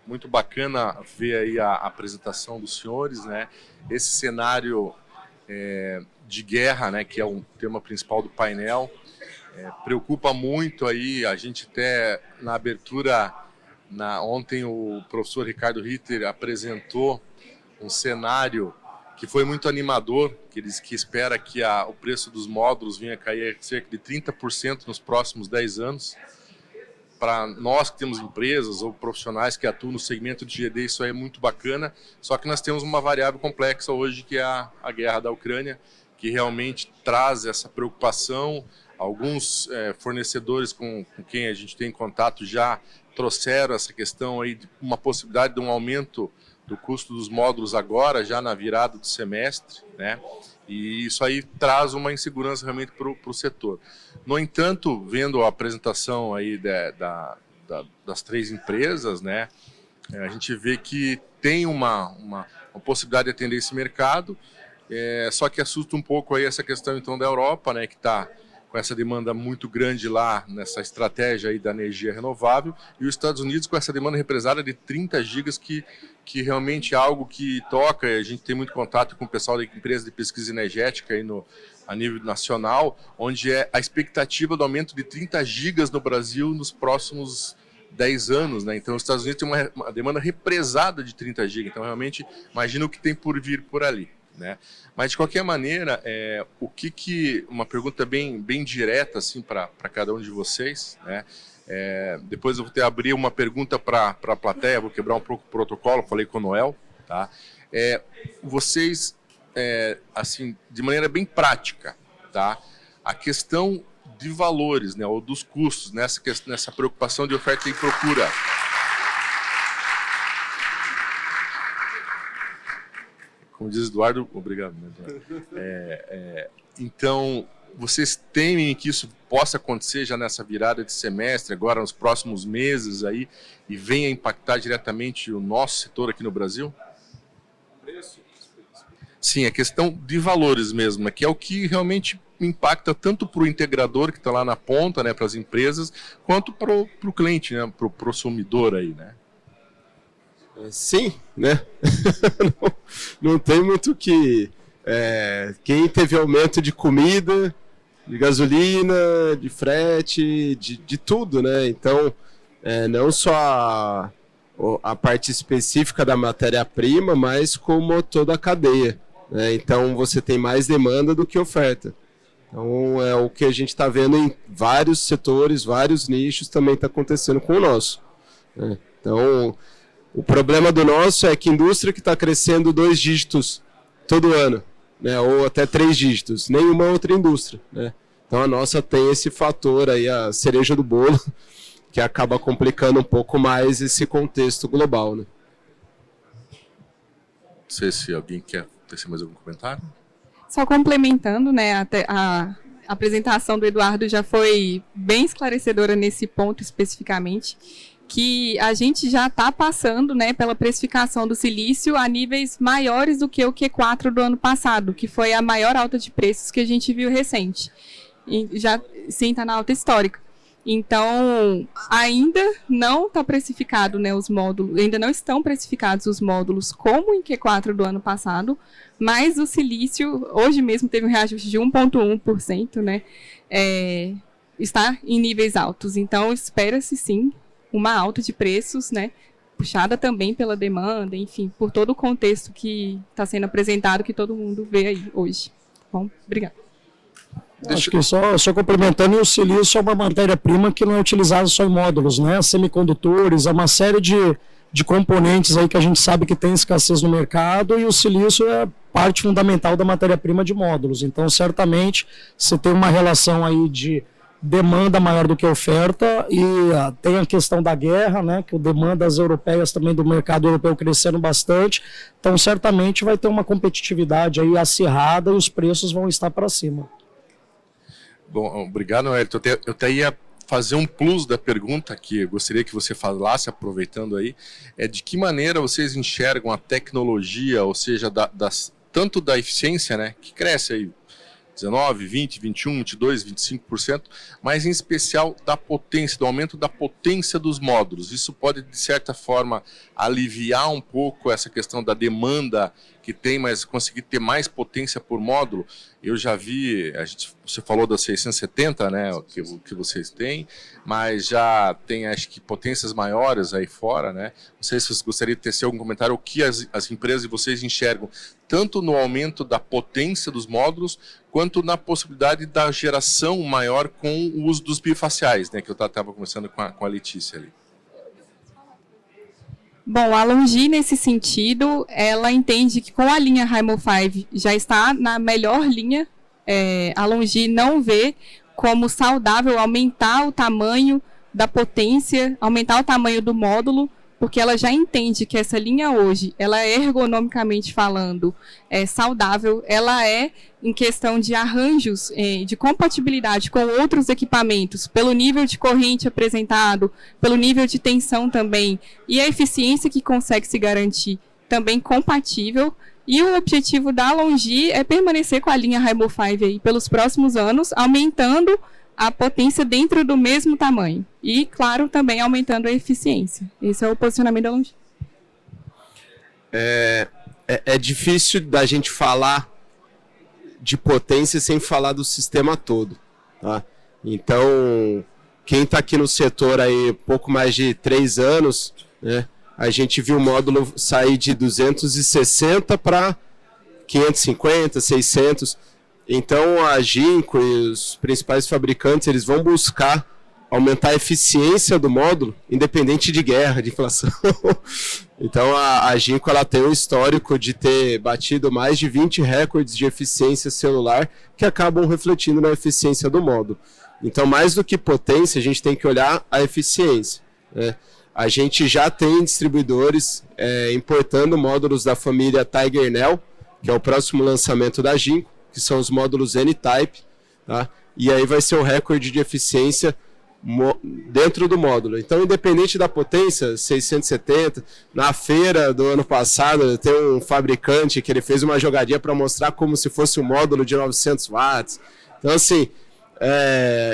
muito bacana ver aí a apresentação dos senhores, né? Esse cenário de guerra, né, que é o tema principal do painel, preocupa muito aí. A gente até na abertura, ontem o professor Ricardo Ritter apresentou um cenário que foi muito animador, que espera que o preço dos módulos venha a cair cerca de 30% nos próximos 10 anos. Para nós que temos empresas ou profissionais que atuam no segmento de GD, isso aí é muito bacana, só que nós temos uma variável complexa hoje, que é a guerra da Ucrânia, que realmente traz essa preocupação. Alguns fornecedores com quem a gente tem contato já trouxeram essa questão aí de uma possibilidade de um aumento do custo dos módulos agora, já na virada do semestre, né? E isso aí traz uma insegurança realmente para o setor. No entanto, vendo a apresentação aí das 3 empresas, né, a gente vê que tem uma possibilidade de atender esse mercado, só que assusta um pouco aí essa questão então da Europa, né, que está com essa demanda muito grande lá nessa estratégia aí da energia renovável, e os Estados Unidos com essa demanda represada de 30 gigas, que realmente é algo que toca. A gente tem muito contato com o pessoal da empresa de pesquisa energética aí a nível nacional, onde a expectativa do aumento de 30 gigas no Brasil nos próximos 10 anos, né? Então os Estados Unidos têm uma demanda represada de 30 gigas, então realmente imagina o que tem por vir por ali, né? Mas de qualquer maneira, uma pergunta bem direta assim para cada um de vocês, né? Depois eu vou abrir uma pergunta para a plateia, vou quebrar um pouco o protocolo, falei com o Noel, tá? Vocês, assim, de maneira bem prática, tá? A questão de valores, né, ou dos custos, nessa preocupação de oferta e procura. Como diz Eduardo, obrigado. Então, vocês temem que isso possa acontecer já nessa virada de semestre, agora nos próximos meses aí, e venha impactar diretamente o nosso setor aqui no Brasil? Sim, a questão de valores mesmo, que é o que realmente impacta tanto para o integrador que está lá na ponta, né, para as empresas, quanto para o cliente, né, para o consumidor aí, né? Sim, né? não tem muito que... quem teve aumento de comida, de gasolina, de frete, de tudo, né? Então, não só a parte específica da matéria-prima, mas como toda a cadeia, né? Então, você tem mais demanda do que oferta. Então, é o que a gente está vendo em vários setores, vários nichos, também está acontecendo com o nosso, né? Então, o problema do nosso é que indústria que está crescendo 2 dígitos todo ano, né, ou até 3 dígitos, nenhuma outra indústria, né? Então a nossa tem esse fator aí, a cereja do bolo, que acaba complicando um pouco mais esse contexto global, né? Não sei se alguém quer ter mais algum comentário. Só complementando, né, a apresentação do Eduardo já foi bem esclarecedora nesse ponto especificamente, que a gente já está passando, né, pela precificação do silício a níveis maiores do que o Q4 do ano passado, que foi a maior alta de preços que a gente viu recente. E já sim, está na alta histórica. Então, ainda não está precificado, né, os módulos, ainda não estão precificados os módulos como em Q4 do ano passado, mas o silício, hoje mesmo teve um reajuste de 1,1%, né, está em níveis altos. Então, espera-se sim uma alta de preços, né, puxada também pela demanda, enfim, por todo o contexto que está sendo apresentado, que todo mundo vê aí hoje. Bom, obrigada. Acho que só complementando, o silício é uma matéria-prima que não é utilizada só em módulos, né? Semicondutores, é uma série de componentes aí que a gente sabe que tem escassez no mercado, e o silício é parte fundamental da matéria-prima de módulos. Então, certamente, você tem uma relação aí de demanda maior do que oferta, e tem a questão da guerra, né, que o demandas europeias também do mercado europeu crescendo bastante, então certamente vai ter uma competitividade aí acirrada e os preços vão estar para cima. Bom, obrigado, Wellington. Eu até ia fazer um plus da pergunta que eu gostaria que você falasse, aproveitando aí, de que maneira vocês enxergam a tecnologia, ou seja, tanto da eficiência, né, que cresce aí 19, 20, 21, 22, 25%, mas em especial da potência, do aumento da potência dos módulos. Isso pode, de certa forma, aliviar um pouco essa questão da demanda que tem, mas conseguir ter mais potência por módulo. Eu já vi, você falou das 670, né, que vocês têm, mas já tem, acho que, potências maiores aí fora, né? Não sei se vocês gostariam de ter algum comentário, o que as empresas de vocês enxergam, tanto no aumento da potência dos módulos, quanto na possibilidade da geração maior com o uso dos bifaciais, né, que eu estava conversando com a Letícia ali. Bom, a Longi, nesse sentido, ela entende que com a linha Raimo 5 já está na melhor linha. A Longi não vê como saudável aumentar o tamanho da potência, aumentar o tamanho do módulo, porque ela já entende que essa linha hoje, ela é ergonomicamente falando, saudável, ela é em questão de arranjos, de compatibilidade com outros equipamentos, pelo nível de corrente apresentado, pelo nível de tensão também, e a eficiência que consegue se garantir também compatível. E o objetivo da Longi é permanecer com a linha Raimo 5 aí pelos próximos anos, aumentando a potência dentro do mesmo tamanho. E, claro, também aumentando a eficiência. Esse é o posicionamento da Longi. É difícil da gente falar de potência sem falar do sistema todo. Tá? Então, quem está aqui no setor aí pouco mais de 3 anos, né, a gente viu o módulo sair de 260 para 550, 600. Então a Ginco e os principais fabricantes, eles vão buscar aumentar a eficiência do módulo, independente de guerra, de inflação. Então a Ginco, ela tem um histórico de ter batido mais de 20 recordes de eficiência celular que acabam refletindo na eficiência do módulo. Então, mais do que potência, a gente tem que olhar a eficiência, né? A gente já tem distribuidores importando módulos da família Tiger Neo, que é o próximo lançamento da Ginco, que são os módulos N-Type, tá? E aí vai ser o recorde de eficiência dentro do módulo. Então, independente da potência, 670, na feira do ano passado, tem um fabricante que ele fez uma jogadinha para mostrar como se fosse um módulo de 900 watts. Então, assim,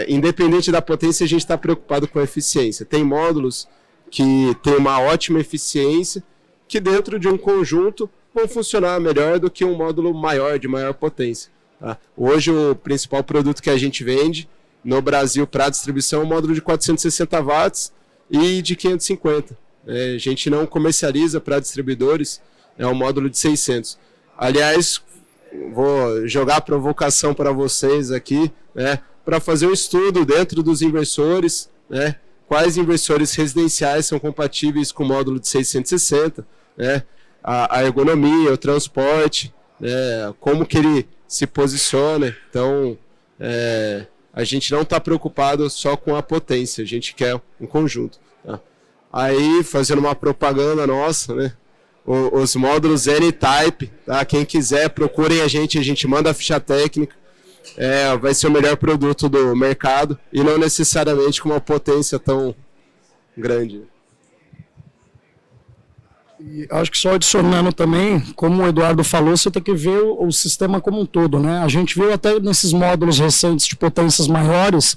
independente da potência, a gente está preocupado com a eficiência. Tem módulos que tem uma ótima eficiência, que dentro de um conjunto vão funcionar melhor do que um módulo maior, de maior potência. Tá? Hoje o principal produto que a gente vende no Brasil para distribuição é um módulo de 460 watts e de 550. A gente não comercializa para distribuidores, é um módulo de 600. Aliás, vou jogar a provocação para vocês aqui, né, para fazer um estudo dentro dos inversores, né, quais inversores residenciais são compatíveis com o módulo de 660, né, a ergonomia, o transporte, né, como que ele se posiciona. Então, a gente não está preocupado só com a potência, a gente quer um conjunto. Tá? Aí, fazendo uma propaganda nossa, né, os módulos N-Type, tá? Quem quiser, procurem a gente manda a ficha técnica. Vai ser o melhor produto do mercado e não necessariamente com uma potência tão grande. E acho que só adicionando também, como o Eduardo falou, você tem que ver o sistema como um todo, né? A gente viu até nesses módulos recentes de potências maiores,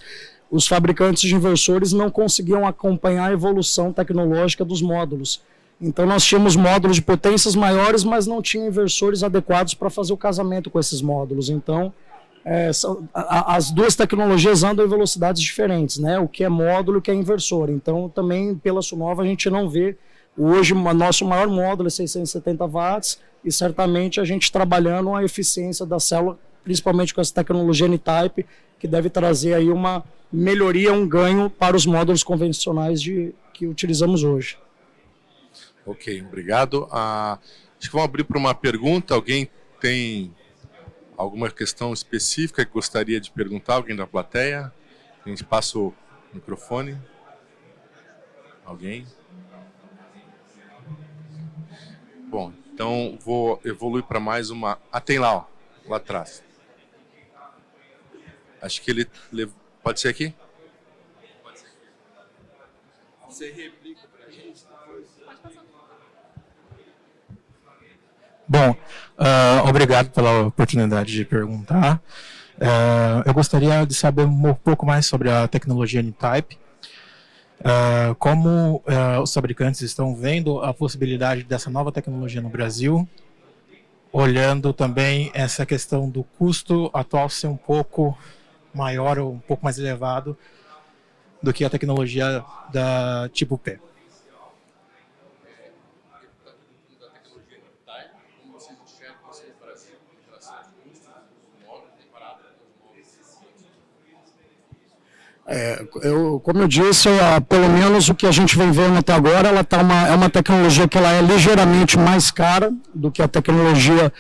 os fabricantes de inversores não conseguiam acompanhar a evolução tecnológica dos módulos. Então nós tínhamos módulos de potências maiores, mas não tinham inversores adequados para fazer o casamento com esses módulos. Então, as duas tecnologias andam em velocidades diferentes, né? O que é módulo e o que é inversor. Então, também pela Sunova a gente não vê. Hoje, o nosso maior módulo é 670 watts e certamente a gente trabalhando a eficiência da célula, principalmente com essa tecnologia N-Type, que deve trazer aí uma melhoria, um ganho para os módulos convencionais que utilizamos hoje. Ok, obrigado. Acho que vamos abrir para uma pergunta. Alguém tem alguma questão específica que gostaria de perguntar? Alguém da plateia? A gente passa o microfone. Alguém? Bom, então vou evoluir para mais uma... tem lá, ó, lá atrás. Acho que ele... Pode ser aqui? Pode ser. Você replica para a gente depois? Pode passar. Bom, obrigado pela oportunidade de perguntar. Eu gostaria de saber um pouco mais sobre a tecnologia N-Type, como os fabricantes estão vendo a possibilidade dessa nova tecnologia no Brasil, olhando também essa questão do custo atual ser um pouco maior ou um pouco mais elevado do que a tecnologia da tipo P. Como eu disse, pelo menos o que a gente vem vendo até agora, é uma tecnologia que ela é ligeiramente mais cara do que a tecnologia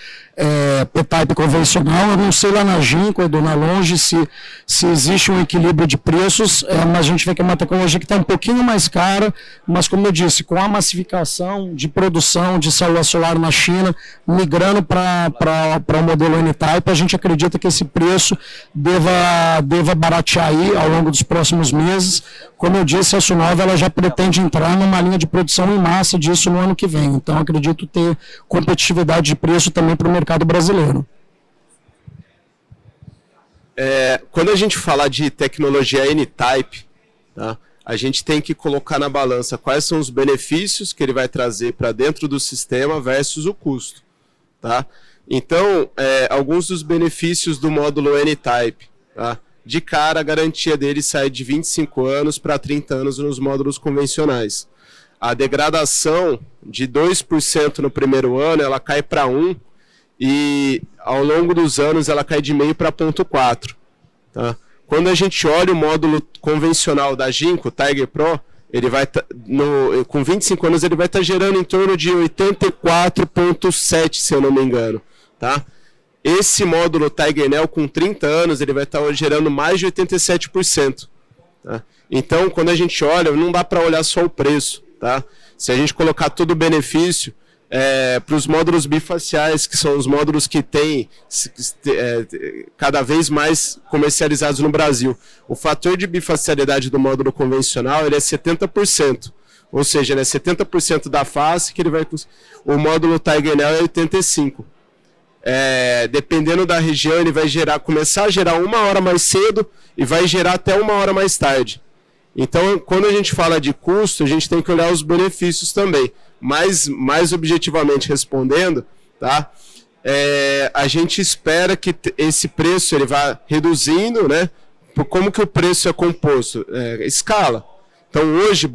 P-Type convencional. Eu não sei lá na Ginco ou na Longe se existe um equilíbrio de preços, mas a gente vê que é uma tecnologia que está um pouquinho mais cara, mas como eu disse, com a massificação de produção de célula solar na China, migrando para o modelo N-Type, a gente acredita que esse preço deva baratear aí ao longo dos próximos meses. Como eu disse, a Sunova ela já pretende entrar numa linha de produção em massa disso no ano que vem. Então, acredito ter competitividade de preço também para o mercado brasileiro. Quando a gente fala de tecnologia N-Type, tá, a gente tem que colocar na balança quais são os benefícios que ele vai trazer para dentro do sistema versus o custo. Tá? Então, alguns dos benefícios do módulo N-Type, tá? De cara, a garantia dele sai de 25 anos para 30 anos nos módulos convencionais. A degradação de 2% no primeiro ano, ela cai para 1%, e ao longo dos anos ela cai de 0,5 para 0,4. Tá? Quando a gente olha o módulo convencional da Ginco, Tiger Pro, ele vai com 25 anos ele vai estar gerando em torno de 84,7, se eu não me engano. Tá? Esse módulo Tiger Neo com 30 anos, ele vai estar gerando mais de 87%. Tá? Então, quando a gente olha, não dá para olhar só o preço. Tá? Se a gente colocar todo o benefício, para os módulos bifaciais, que são os módulos que têm cada vez mais comercializados no Brasil, o fator de bifacialidade do módulo convencional ele é 70%. Ou seja, ele é 70% da face, que ele vai. O módulo Tiger Neo é 85%. Dependendo da região, ele vai começar a gerar 1 hora mais cedo e vai gerar até 1 hora mais tarde. Então, quando a gente fala de custo, a gente tem que olhar os benefícios também. Mas, mais objetivamente respondendo, tá? A gente espera que esse preço ele vá reduzindo, né? Como que o preço é composto? Escala. Então, hoje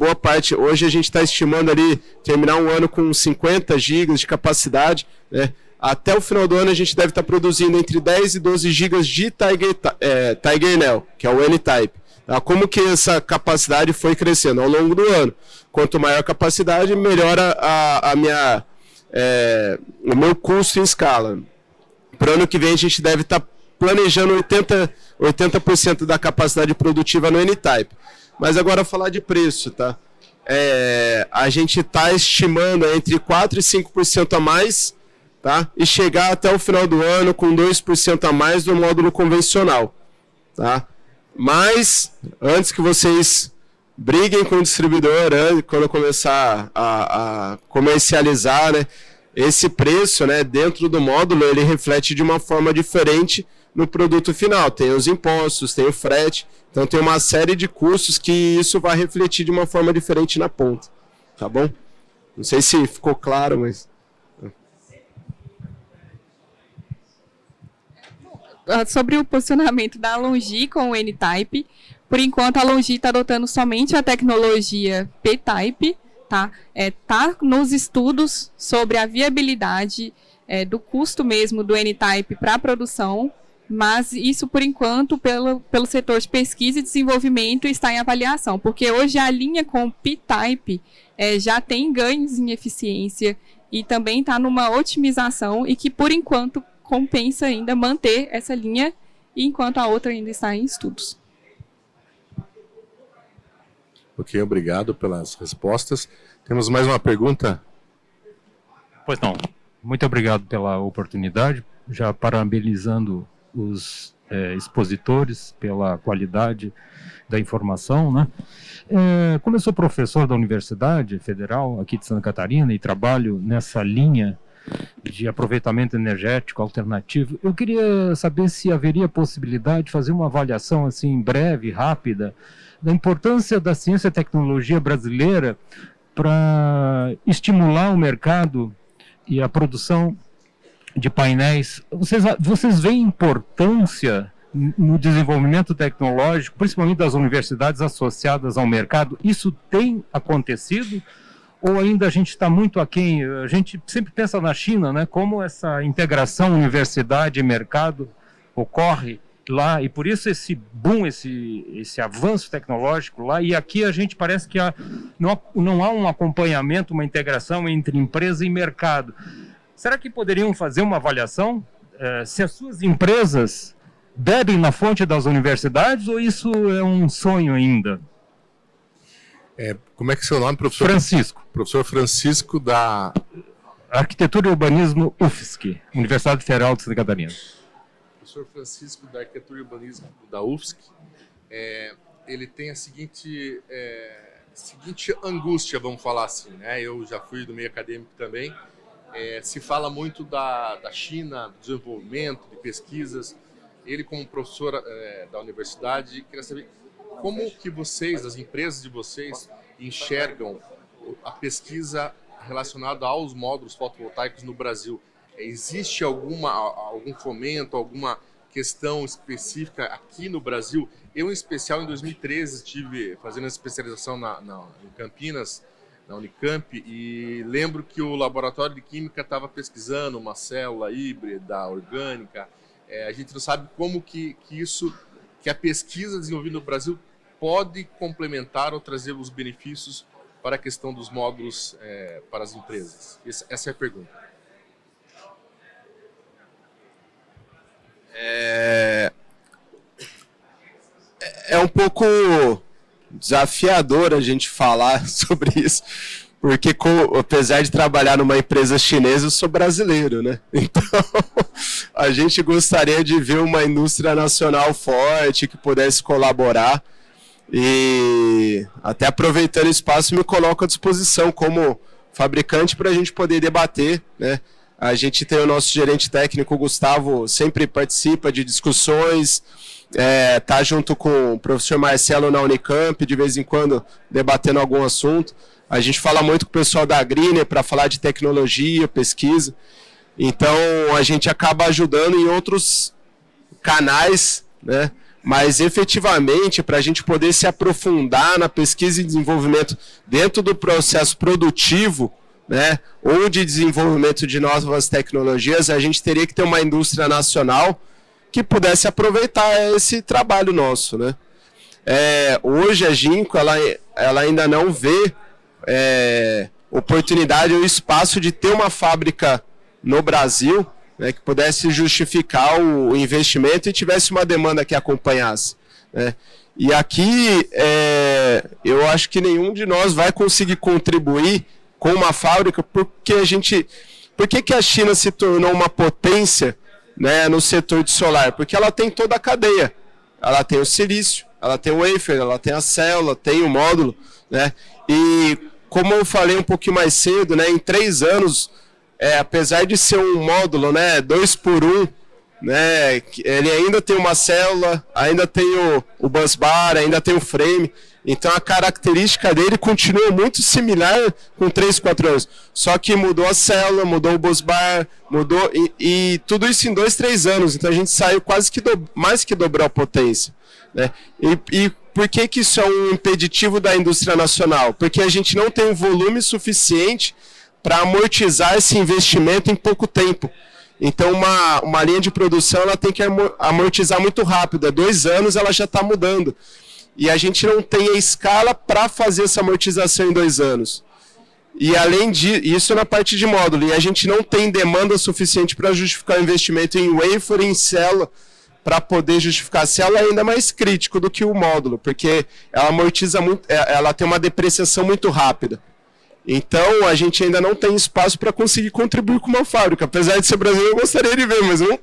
a gente está estimando ali terminar um ano com 50 GB de capacidade, né? Até o final do ano a gente deve estar produzindo entre 10 e 12 GB de Tiger Neo, que é o N-Type. Tá? Como que essa capacidade foi crescendo ao longo do ano? Quanto maior a capacidade, melhor o meu custo em escala. Para o ano que vem a gente deve estar planejando 80% da capacidade produtiva no N-Type. Mas agora falar de preço, tá? A gente está estimando entre 4% e 5% a mais, tá? E chegar até o final do ano com 2% a mais do módulo convencional. Tá? Mas, antes que vocês briguem com o distribuidor, quando começar a comercializar, né, esse preço, né, dentro do módulo, ele reflete de uma forma diferente no produto final. Tem os impostos, tem o frete, então tem uma série de custos que isso vai refletir de uma forma diferente na ponta. Tá bom? Não sei se ficou claro, mas... Sobre o posicionamento da Longi com o N-Type, por enquanto a Longi está adotando somente a tecnologia P-Type, tá? Tá nos estudos sobre a viabilidade do custo mesmo do N-Type para a produção, mas isso por enquanto pelo setor de pesquisa e desenvolvimento está em avaliação, porque hoje a linha com P-Type já tem ganhos em eficiência e também está numa otimização e que por enquanto compensa ainda manter essa linha, enquanto a outra ainda está em estudos. Ok, obrigado pelas respostas. Temos mais uma pergunta? Pois não. Muito obrigado pela oportunidade, já parabenizando os expositores pela qualidade da informação, né? Como eu sou professor da Universidade Federal aqui de Santa Catarina e trabalho nessa linha de aproveitamento energético alternativo. Eu queria saber se haveria possibilidade de fazer uma avaliação assim breve, rápida, da importância da ciência e tecnologia brasileira para estimular o mercado e a produção de painéis. Vocês veem importância no desenvolvimento tecnológico, principalmente das universidades associadas ao mercado? Isso tem acontecido? Ou ainda a gente está muito aquém? A gente sempre pensa na China, né? Como essa integração universidade e mercado ocorre lá, e por isso esse boom, esse avanço tecnológico lá, e aqui a gente parece que não há um acompanhamento, uma integração entre empresa e mercado. Será que poderiam fazer uma avaliação se as suas empresas bebem na fonte das universidades, ou isso é um sonho ainda? Como é que é seu nome, professor? Francisco. Professor Francisco da... Arquitetura e Urbanismo UFSC, Universidade Federal de Santa Catarina. Professor Francisco da Arquitetura e Urbanismo da UFSC, ele tem a seguinte angústia, vamos falar assim, né? Eu já fui do meio acadêmico também. Se fala muito da China, do desenvolvimento, de pesquisas. Ele, como professor da universidade, queria saber como que vocês, as empresas de vocês, enxergam a pesquisa relacionada aos módulos fotovoltaicos no Brasil. Existe algum fomento, alguma questão específica aqui no Brasil? Eu, em especial, em 2013, estive fazendo a especialização em Campinas, na Unicamp, e lembro que o laboratório de química estava pesquisando uma célula híbrida, orgânica. A gente não sabe como que a pesquisa desenvolvida no Brasil pode complementar ou trazer os benefícios para a questão dos módulos para as empresas. Essa é a pergunta. É um pouco desafiador a gente falar sobre isso, porque apesar de trabalhar numa empresa chinesa, eu sou brasileiro, né? Então, a gente gostaria de ver uma indústria nacional forte que pudesse colaborar, e até aproveitando o espaço, me coloco à disposição como fabricante para a gente poder debater, né? A gente tem o nosso gerente técnico, o Gustavo, sempre participa de discussões, tá junto com o professor Marcelo na Unicamp, de vez em quando debatendo algum assunto. A gente fala muito com o pessoal da Greener para falar de tecnologia, pesquisa. Então, a gente acaba ajudando em outros canais, né? Mas, efetivamente, para a gente poder se aprofundar na pesquisa e desenvolvimento dentro do processo produtivo, né, ou de desenvolvimento de novas tecnologias, a gente teria que ter uma indústria nacional que pudesse aproveitar esse trabalho nosso, né? Hoje a Ginco ela ainda não vê oportunidade ou espaço de ter uma fábrica no Brasil, né, que pudesse justificar o investimento e tivesse uma demanda que acompanhasse, né? E aqui eu acho que nenhum de nós vai conseguir contribuir com uma fábrica, porque por que a China se tornou uma potência, né, no setor de solar? Porque ela tem toda a cadeia. Ela tem o silício, ela tem o wafer, ela tem a célula, tem o módulo, né? E como eu falei um pouquinho mais cedo, né, em 3 anos, apesar de ser um módulo, né, 2x1, né, ele ainda tem uma célula, ainda tem o busbar, ainda tem o frame. Então a característica dele continua muito similar com 3, 4 anos. Só que mudou a célula, mudou o busbar, mudou e tudo isso em 2, 3 anos. Então a gente saiu quase que mais que dobrou a potência, né? E por que isso é um impeditivo da indústria nacional? Porque a gente não tem um volume suficiente para amortizar esse investimento em pouco tempo. Então uma linha de produção ela tem que amortizar muito rápido. 2 anos ela já está mudando. E a gente não tem a escala para fazer essa amortização em 2 anos. E além disso, isso na parte de módulo, e a gente não tem demanda suficiente para justificar o investimento em wafer e em célula, para poder justificar a célula é ainda mais crítico do que o módulo, porque ela amortiza muito, ela tem uma depreciação muito rápida. Então a gente ainda não tem espaço para conseguir contribuir com uma fábrica. Apesar de ser brasileiro, eu gostaria de ver, mas não.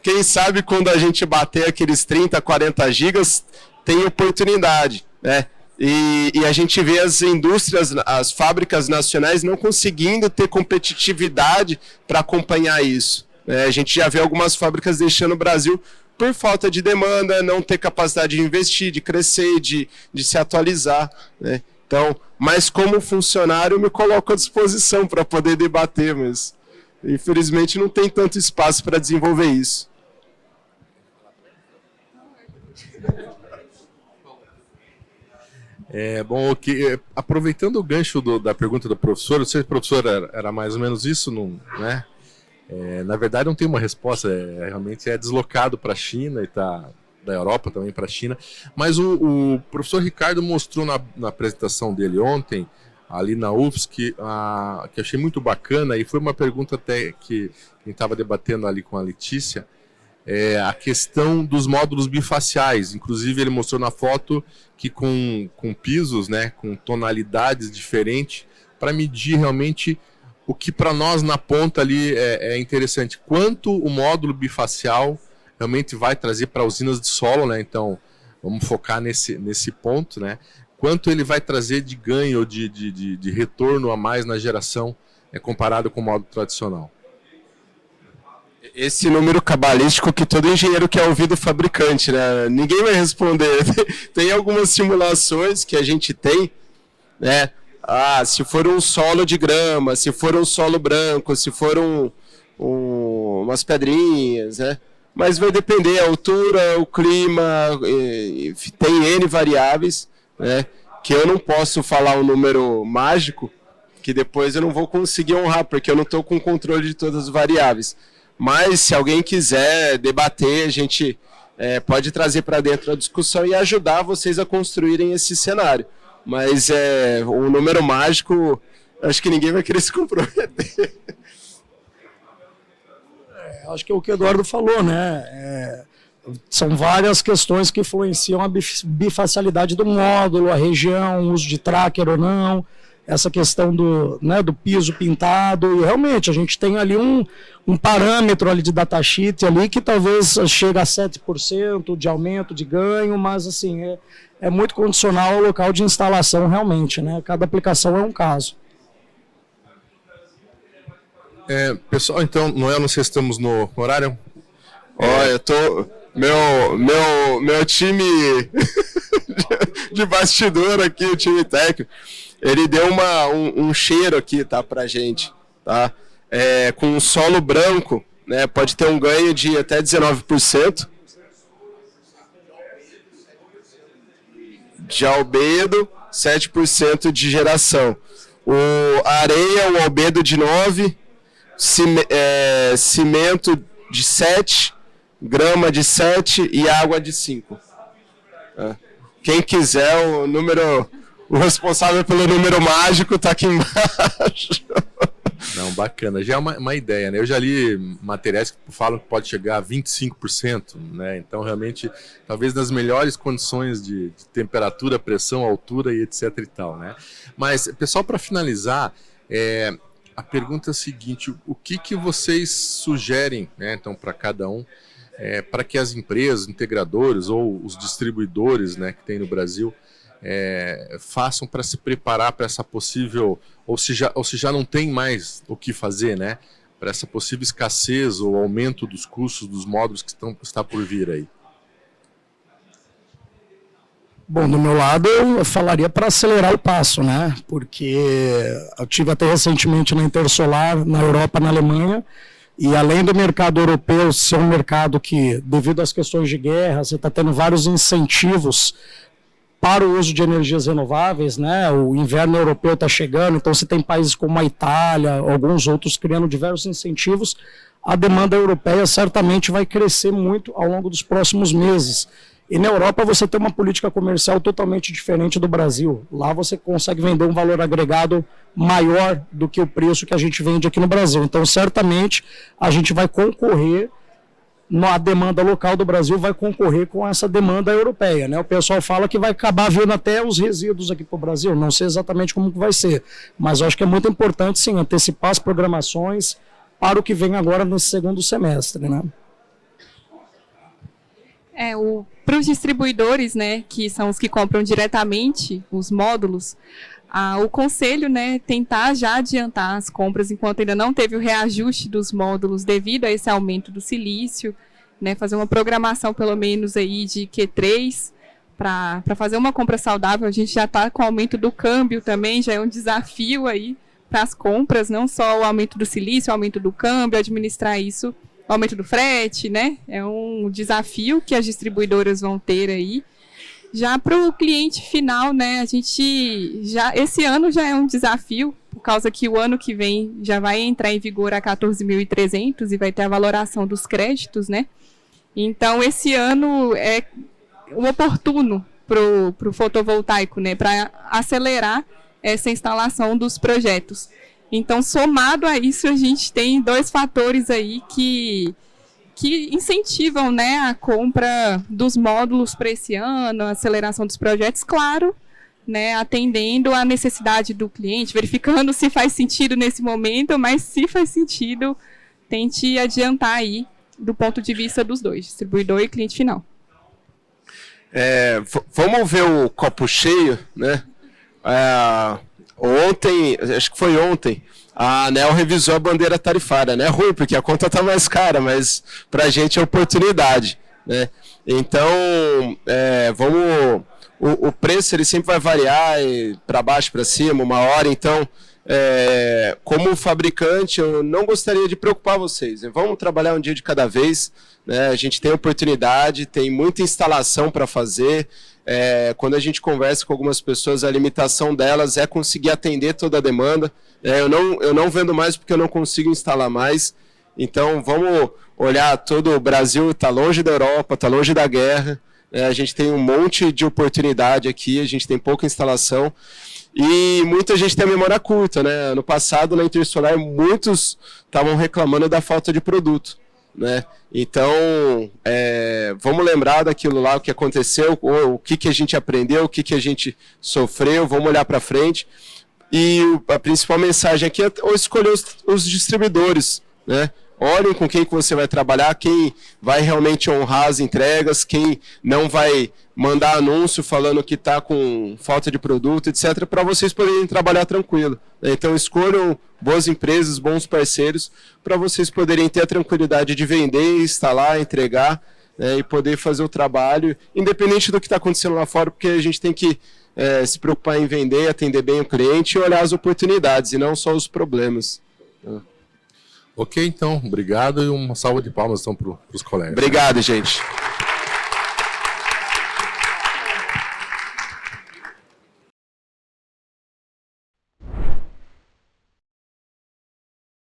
Quem sabe quando a gente bater aqueles 30, 40 gigas, tem oportunidade, né? E a gente vê as indústrias, as fábricas nacionais não conseguindo ter competitividade para acompanhar isso. A gente já vê algumas fábricas deixando o Brasil por falta de demanda, não ter capacidade de investir, de crescer, de se atualizar, né? Então, mas como funcionário, eu me coloco à disposição para poder debater, mas infelizmente não tem tanto espaço para desenvolver isso. Bom, aproveitando o gancho da pergunta do professor, não sei se o professor era mais ou menos isso, não, né? Na verdade não tem uma resposta, realmente é deslocado para a China e tá da Europa também para a China, mas o professor Ricardo mostrou na apresentação dele ontem, ali na UFSC, que achei muito bacana, e foi uma pergunta até que quem estava debatendo ali com a Letícia, a questão dos módulos bifaciais. Inclusive ele mostrou na foto que com pisos, né, com tonalidades diferentes, para medir realmente o que para nós na ponta ali é interessante. Quanto o módulo bifacial realmente vai trazer para usinas de solo, né? Então vamos focar nesse ponto, né? Quanto ele vai trazer de ganho, de retorno a mais na geração, comparado com o módulo tradicional. Esse número cabalístico que todo engenheiro quer ouvir do fabricante, né? Ninguém vai responder. Tem algumas simulações que a gente tem, né? Se for um solo de grama, se for um solo branco, se for umas pedrinhas, né? Mas vai depender, a altura, o clima, tem N variáveis, né? Que eu não posso falar um número mágico, que depois eu não vou conseguir honrar, porque eu não estou com controle de todas as variáveis. Mas se alguém quiser debater, a gente pode trazer para dentro a discussão e ajudar vocês a construírem esse cenário. Mas um número mágico, acho que ninguém vai querer se comprometer. Acho que é o que o Eduardo falou, né? São várias questões que influenciam a bifacialidade do módulo, a região, o uso de tracker ou não, essa questão do piso pintado, e realmente a gente tem ali um parâmetro ali de datasheet ali que talvez chegue a 7% de aumento de ganho, mas assim, é muito condicional ao local de instalação realmente, né? Cada aplicação é um caso. Pessoal, então, Noel, não sei se estamos no horário. Eu tô... Meu time de bastidor aqui, o time técnico, ele deu um cheiro aqui, tá, pra gente, tá? Com um solo branco, né, pode ter um ganho de até 19%. De albedo, 7% de geração. A areia, o albedo de 9%, cimento de 7%, grama de 7% e água de 5%. Quem quiser, o responsável pelo número mágico está aqui embaixo. Não, bacana. Já é uma ideia, né? Eu já li materiais que falam que pode chegar a 25%, né? Então, realmente, talvez nas melhores condições de temperatura, pressão, altura e etc e tal, né? Mas, pessoal, para finalizar, a pergunta é a seguinte: o que vocês sugerem, né, então, para cada um, para que as empresas, integradores ou os distribuidores, né, que tem no Brasil, façam para se preparar para essa possível, ou se já não tem mais o que fazer, né, para essa possível escassez ou aumento dos custos dos módulos que está por vir aí? Bom, do meu lado eu falaria para acelerar o passo, né? Porque eu tive até recentemente na Intersolar, na Europa, na Alemanha, e além do mercado europeu ser um mercado que, devido às questões de guerra, você está tendo vários incentivos para o uso de energias renováveis, né? O inverno europeu está chegando, então você tem países como a Itália, alguns outros criando diversos incentivos. A demanda europeia certamente vai crescer muito ao longo dos próximos meses. E na Europa você tem uma política comercial totalmente diferente do Brasil. Lá você consegue vender um valor agregado maior do que o preço que a gente vende aqui no Brasil. Então, certamente, a gente vai concorrer, a demanda local do Brasil vai concorrer com essa demanda europeia, né? O pessoal fala que vai acabar vindo até os resíduos aqui para o Brasil. Não sei exatamente como que vai ser, mas eu acho que é muito importante, sim, antecipar as programações para o que vem agora nesse segundo semestre, né? Para os distribuidores, né, que são os que compram diretamente os módulos, o conselho, né, tentar já adiantar as compras enquanto ainda não teve o reajuste dos módulos devido a esse aumento do silício, né, fazer uma programação pelo menos aí de Q3 para fazer uma compra saudável. A gente já está com o aumento do câmbio também, já é um desafio aí para as compras, não só o aumento do silício, o aumento do câmbio, administrar isso, o aumento do frete, né, é um desafio que as distribuidoras vão ter aí. Já para o cliente final, né, esse ano já é um desafio, por causa que o ano que vem já vai entrar em vigor a 14.300 e vai ter a valoração dos créditos, né? Então, esse ano é oportuno para o fotovoltaico, né, para acelerar essa instalação dos projetos. Então, somado a isso, a gente tem 2 fatores aí que incentivam, né, a compra dos módulos para esse ano, a aceleração dos projetos, claro, né, atendendo à necessidade do cliente, verificando se faz sentido nesse momento, mas se faz sentido, tente adiantar aí do ponto de vista dos dois, distribuidor e cliente final. Vamos ver o copo cheio, né? Ontem, acho que foi ontem, a ANEEL revisou a bandeira tarifária, né? É ruim, porque a conta está mais cara, mas para a gente é oportunidade, né? Então, o preço ele sempre vai variar para baixo, para cima, uma hora. Então, como fabricante, eu não gostaria de preocupar vocês, né? Vamos trabalhar um dia de cada vez, né? A gente tem oportunidade, tem muita instalação para fazer. Quando a gente conversa com algumas pessoas, a limitação delas é conseguir atender toda a demanda. Eu não vendo mais porque eu não consigo instalar mais. Então, vamos olhar, todo o Brasil está longe da Europa, está longe da guerra. A gente tem um monte de oportunidade aqui, a gente tem pouca instalação. E muita gente tem a memória curta, né? No passado, na Intersolar, muitos estavam reclamando da falta de produto, né? Então, vamos lembrar daquilo lá, o que aconteceu, o que a gente aprendeu, o que a gente sofreu, vamos olhar para frente. E a principal mensagem aqui é escolher os distribuidores, né? Olhem com quem que você vai trabalhar, quem vai realmente honrar as entregas, quem não vai mandar anúncio falando que está com falta de produto, etc., para vocês poderem trabalhar tranquilo. Então, escolham boas empresas, bons parceiros, para vocês poderem ter a tranquilidade de vender, instalar, entregar, né, e poder fazer o trabalho, independente do que está acontecendo lá fora, porque a gente tem que se preocupar em vender, atender bem o cliente e olhar as oportunidades, e não só os problemas. Ok, então, obrigado e uma salva de palmas então, para os colegas. Obrigado, gente.